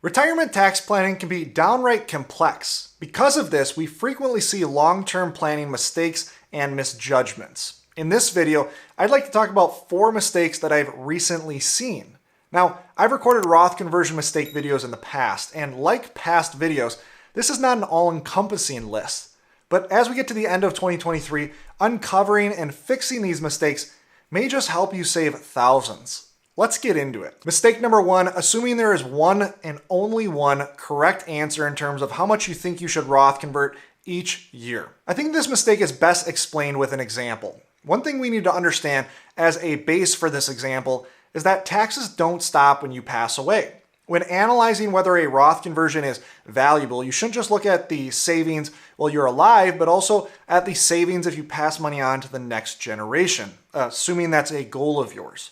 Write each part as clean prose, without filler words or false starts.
Retirement tax planning can be downright complex. Because of this, we frequently see long-term planning mistakes and misjudgments. In this video, I'd like to talk about 4 mistakes that I've recently seen. Now, I've recorded Roth conversion mistake videos in the past, and like past videos, this is not an all-encompassing list. But as we get to the end of 2023, uncovering and fixing these mistakes may just help you save thousands. Let's get into it. Mistake number 1, assuming there is one and only one correct answer in terms of how much you think you should Roth convert each year. I think this mistake is best explained with an example. One thing we need to understand as a base for this example is that taxes don't stop when you pass away. When analyzing whether a Roth conversion is valuable, you shouldn't just look at the savings while you're alive, but also at the savings if you pass money on to the next generation, assuming that's a goal of yours.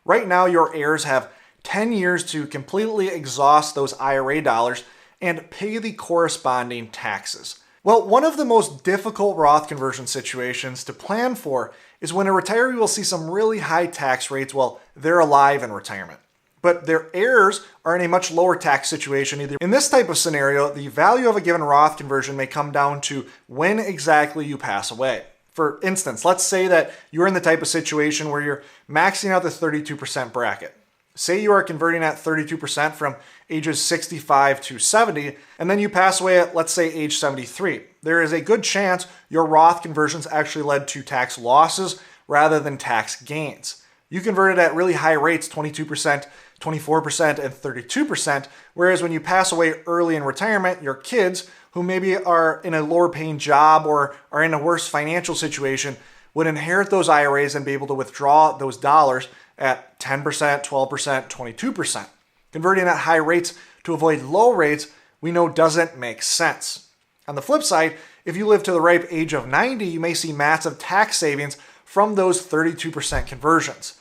Right now, your heirs have 10 years to completely exhaust those IRA dollars and pay the corresponding taxes. Well, one of the most difficult Roth conversion situations to plan for is when a retiree will see some really high tax rates while they're alive in retirement, but their heirs are in a much lower tax situation either. In this type of scenario, the value of a given Roth conversion may come down to when exactly you pass away. For instance, let's say that you're in the type of situation where you're maxing out the 32% bracket. Say you are converting at 32% from ages 65 to 70, and then you pass away at, let's say, age 73. There is a good chance your Roth conversions actually led to tax losses rather than tax gains. You converted at really high rates, 22%, 24%, and 32%, whereas when you pass away early in retirement, your kids, who maybe are in a lower paying job or are in a worse financial situation, would inherit those IRAs and be able to withdraw those dollars at 10%, 12%, 22%. Converting at high rates to avoid low rates, we know doesn't make sense. On the flip side, if you live to the ripe age of 90, you may see massive tax savings from those 32% conversions.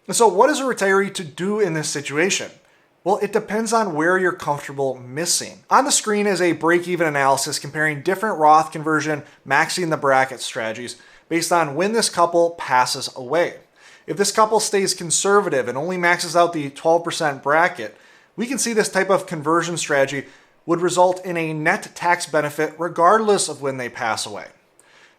And so what is a retiree to do in this situation? Well, it depends on where you're comfortable missing. On the screen is a break-even analysis comparing different Roth conversion maxing the bracket strategies based on when this couple passes away. If this couple stays conservative and only maxes out the 12% bracket, we can see this type of conversion strategy would result in a net tax benefit regardless of when they pass away.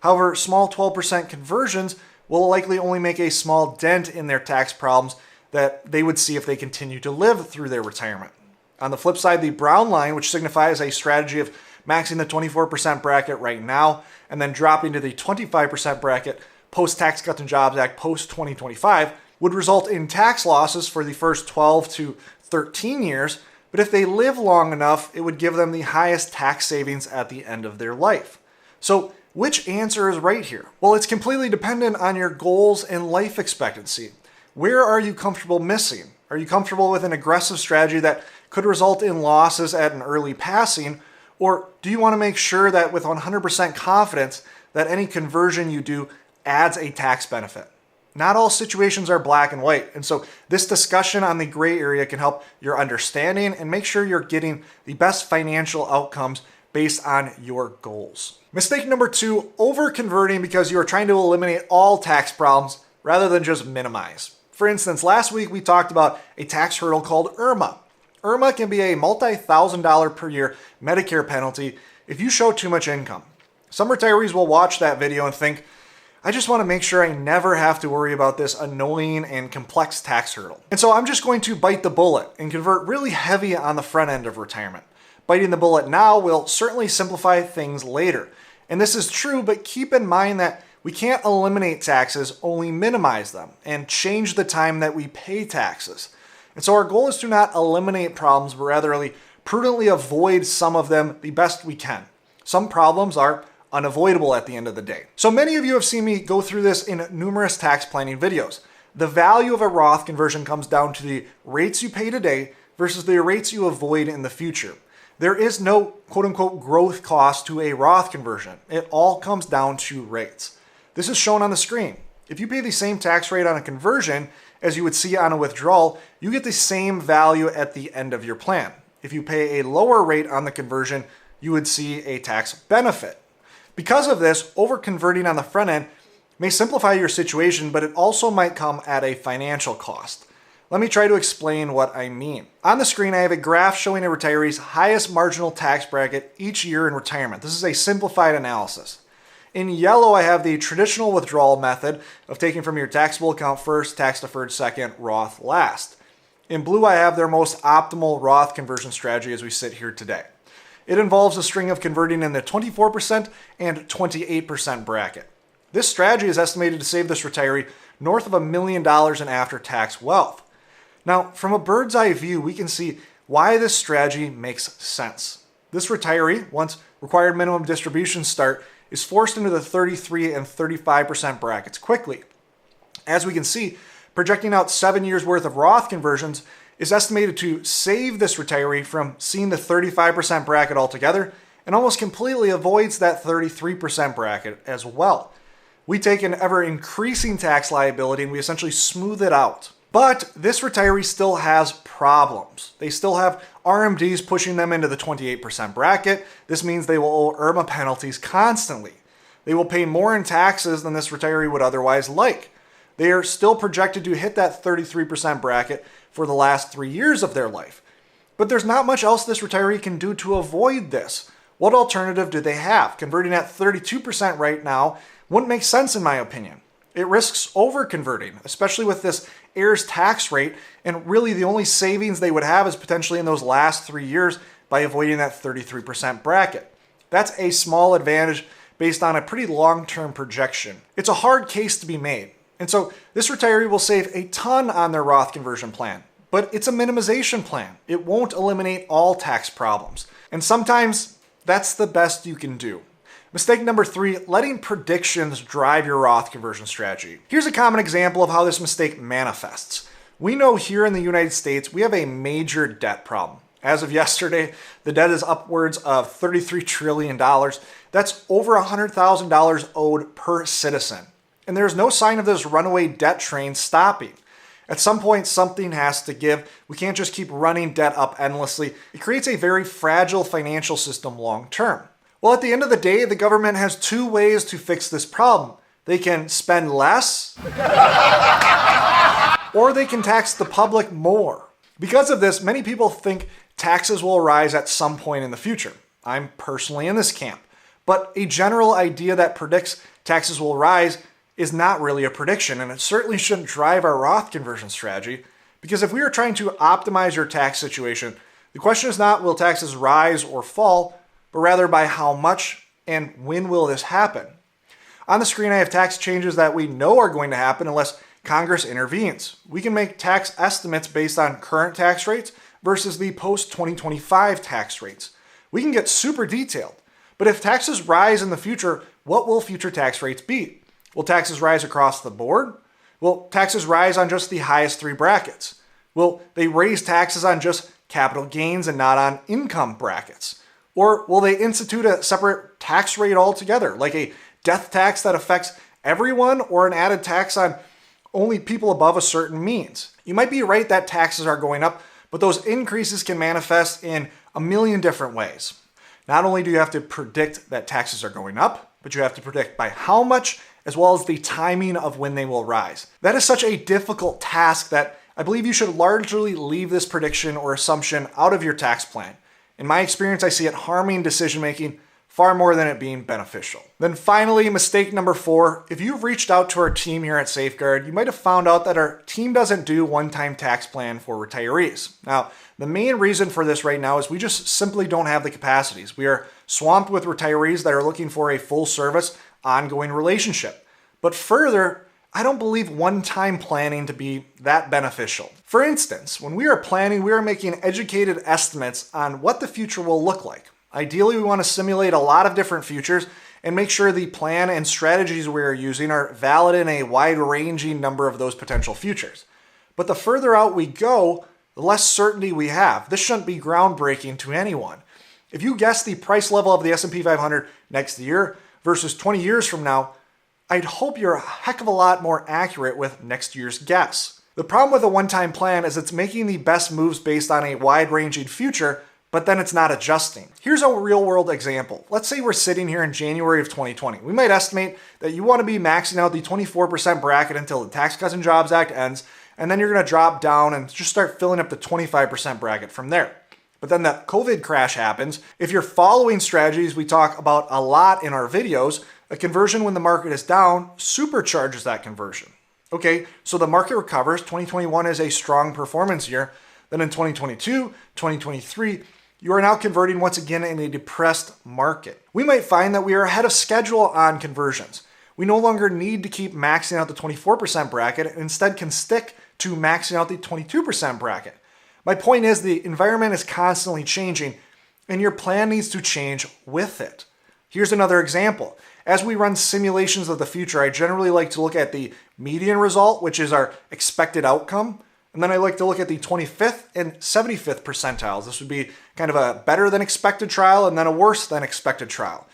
However, small 12% conversions will likely only make a small dent in their tax problems that they would see if they continue to live through their retirement. On the flip side, the brown line, which signifies a strategy of maxing the 24% bracket right now and then dropping to the 25% bracket post-Tax Cuts and Jobs Act post-2025, would result in tax losses for the first 12 to 13 years, but if they live long enough, it would give them the highest tax savings at the end of their life. So, which answer is right here? Well, it's completely dependent on your goals and life expectancy. Where are you comfortable missing? Are you comfortable with an aggressive strategy that could result in losses at an early passing? Or do you want to make sure that with 100% confidence that any conversion you do adds a tax benefit? Not all situations are black and white. And so this discussion on the gray area can help your understanding and make sure you're getting the best financial outcomes based on your goals. Mistake number 2, over-converting because you are trying to eliminate all tax problems rather than just minimize. For instance, last week we talked about a tax hurdle called IRMA. IRMA can be a multi-$1,000 per year Medicare penalty if you show too much income. Some retirees will watch that video and think, I just want to make sure I never have to worry about this annoying and complex tax hurdle. And so I'm just going to bite the bullet and convert really heavy on the front end of retirement. Biting the bullet now will certainly simplify things later. And this is true, but keep in mind that we can't eliminate taxes, only minimize them and change the time that we pay taxes. And so our goal is to not eliminate problems, but rather prudently avoid some of them the best we can. Some problems are unavoidable at the end of the day. So many of you have seen me go through this in numerous tax planning videos. The value of a Roth conversion comes down to the rates you pay today versus the rates you avoid in the future. There is no quote-unquote growth cost to a Roth conversion. It all comes down to rates. This is shown on the screen. If you pay the same tax rate on a conversion as you would see on a withdrawal, you get the same value at the end of your plan. If you pay a lower rate on the conversion, you would see a tax benefit. Because of this, over-converting on the front end may simplify your situation, but it also might come at a financial cost. Let me try to explain what I mean. On the screen, I have a graph showing a retiree's highest marginal tax bracket each year in retirement. This is a simplified analysis. In yellow, I have the traditional withdrawal method of taking from your taxable account first, tax-deferred second, Roth last. In blue, I have their most optimal Roth conversion strategy as we sit here today. It involves a string of converting in the 24% and 28% bracket. This strategy is estimated to save this retiree north of $1 million in after-tax wealth. Now, from a bird's eye view, we can see why this strategy makes sense. This retiree, once required minimum distributions start, is forced into the 33 and 35% brackets quickly. As we can see, projecting out 7 years worth of Roth conversions is estimated to save this retiree from seeing the 35% bracket altogether and almost completely avoids that 33% bracket as well. We take an ever increasing tax liability and we essentially smooth it out. But this retiree still has problems. They still have RMDs pushing them into the 28% bracket. This means they will owe IRMA penalties constantly. They will pay more in taxes than this retiree would otherwise like. They are still projected to hit that 33% bracket for the last 3 years of their life. But there's not much else this retiree can do to avoid this. What alternative do they have? Converting at 32% right now wouldn't make sense in my opinion. It risks over-converting, especially with this heirs tax rate, and really the only savings they would have is potentially in those last 3 years by avoiding that 33% bracket. That's a small advantage based on a pretty long-term projection. It's a hard case to be made. And so this retiree will save a ton on their Roth conversion plan, but it's a minimization plan. It won't eliminate all tax problems. And sometimes that's the best you can do. Mistake number 3, letting predictions drive your Roth conversion strategy. Here's a common example of how this mistake manifests. We know here in the United States, we have a major debt problem. As of yesterday, the debt is upwards of $33 trillion. That's over $100,000 owed per citizen. And there's no sign of this runaway debt train stopping. At some point, something has to give. We can't just keep running debt up endlessly. It creates a very fragile financial system long term. Well, at the end of the day, the government has 2 ways to fix this problem. They can spend less, or they can tax the public more. Because of this, many people think taxes will rise at some point in the future. I'm personally in this camp. But a general idea that predicts taxes will rise is not really a prediction, and it certainly shouldn't drive our Roth conversion strategy, because if we are trying to optimize your tax situation, the question is not will taxes rise or fall, but rather by how much and when will this happen. On the screen, I have tax changes that we know are going to happen unless Congress intervenes. We can make tax estimates based on current tax rates versus the post-2025 tax rates. We can get super detailed, but if taxes rise in the future, what will future tax rates be? Will taxes rise across the board? Will taxes rise on just the highest 3 brackets? Will they raise taxes on just capital gains and not on income brackets? Or will they institute a separate tax rate altogether, like a death tax that affects everyone or an added tax on only people above a certain means? You might be right that taxes are going up, but those increases can manifest in a million different ways. Not only do you have to predict that taxes are going up, but you have to predict by how much as well as the timing of when they will rise. That is such a difficult task that I believe you should largely leave this prediction or assumption out of your tax plan. In my experience, I see it harming decision-making far more than it being beneficial. Then finally, mistake number 4, if you've reached out to our team here at Safeguard, you might have found out that our team doesn't do one-time tax plan for retirees. Now, the main reason for this right now is we just simply don't have the capacities. We are swamped with retirees that are looking for a full-service, ongoing relationship. But further, I don't believe one-time planning to be that beneficial. For instance, when we are planning, we are making educated estimates on what the future will look like. Ideally, we want to simulate a lot of different futures and make sure the plan and strategies we are using are valid in a wide-ranging number of those potential futures. But the further out we go, the less certainty we have. This shouldn't be groundbreaking to anyone. If you guess the price level of the S&P 500 next year versus 20 years from now, I'd hope you're a heck of a lot more accurate with next year's guess. The problem with a one-time plan is it's making the best moves based on a wide-ranging future, but then it's not adjusting. Here's a real-world example. Let's say we're sitting here in January of 2020. We might estimate that you want to be maxing out the 24% bracket until the Tax Cuts and Jobs Act ends, and then you're going to drop down and just start filling up the 25% bracket from there. But then the COVID crash happens. If you're following strategies we talk about a lot in our videos, a conversion when the market is down supercharges that conversion. Okay, so the market recovers. 2021 is a strong performance year. Then in 2022, 2023, you are now converting once again in a depressed market. We might find that we are ahead of schedule on conversions. We no longer need to keep maxing out the 24% bracket and instead can stick to maxing out the 22% bracket. My point is the environment is constantly changing and your plan needs to change with it. Here's another example. As we run simulations of the future, I generally like to look at the median result, which is our expected outcome. And then I like to look at the 25th and 75th percentiles. This would be kind of a better than expected trial and then a worse than expected trial.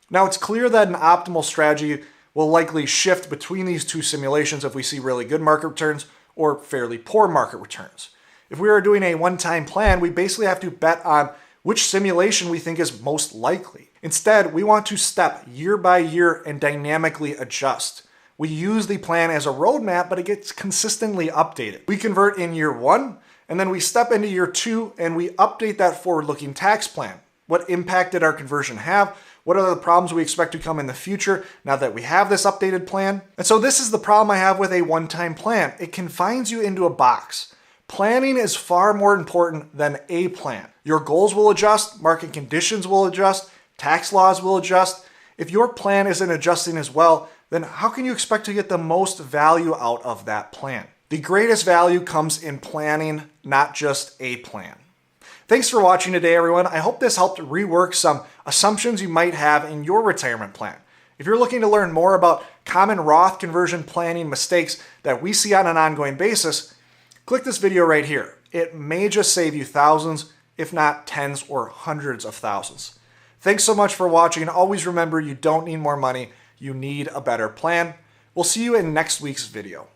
Now it's clear that an optimal strategy will likely shift between these two simulations if we see really good market returns or fairly poor market returns. If we are doing a one-time plan, we basically have to bet on which simulation we think is most likely. Instead, we want to step year by year and dynamically adjust. We use the plan as a roadmap, but it gets consistently updated. We convert in year 1, and then we step into year 2 and we update that forward-looking tax plan. What impact did our conversion have? What are the problems we expect to come in the future now that we have this updated plan? And so this is the problem I have with a one-time plan. It confines you into a box. Planning is far more important than a plan. Your goals will adjust, market conditions will adjust, tax laws will adjust. If your plan isn't adjusting as well, then how can you expect to get the most value out of that plan? The greatest value comes in planning, not just a plan. Thanks for watching today, everyone. I hope this helped rework some assumptions you might have in your retirement plan. If you're looking to learn more about common Roth conversion planning mistakes that we see on an ongoing basis, click this video right here. It may just save you thousands, if not tens or hundreds of thousands. Thanks so much for watching. Always remember, you don't need more money. You need a better plan. We'll see you in next week's video.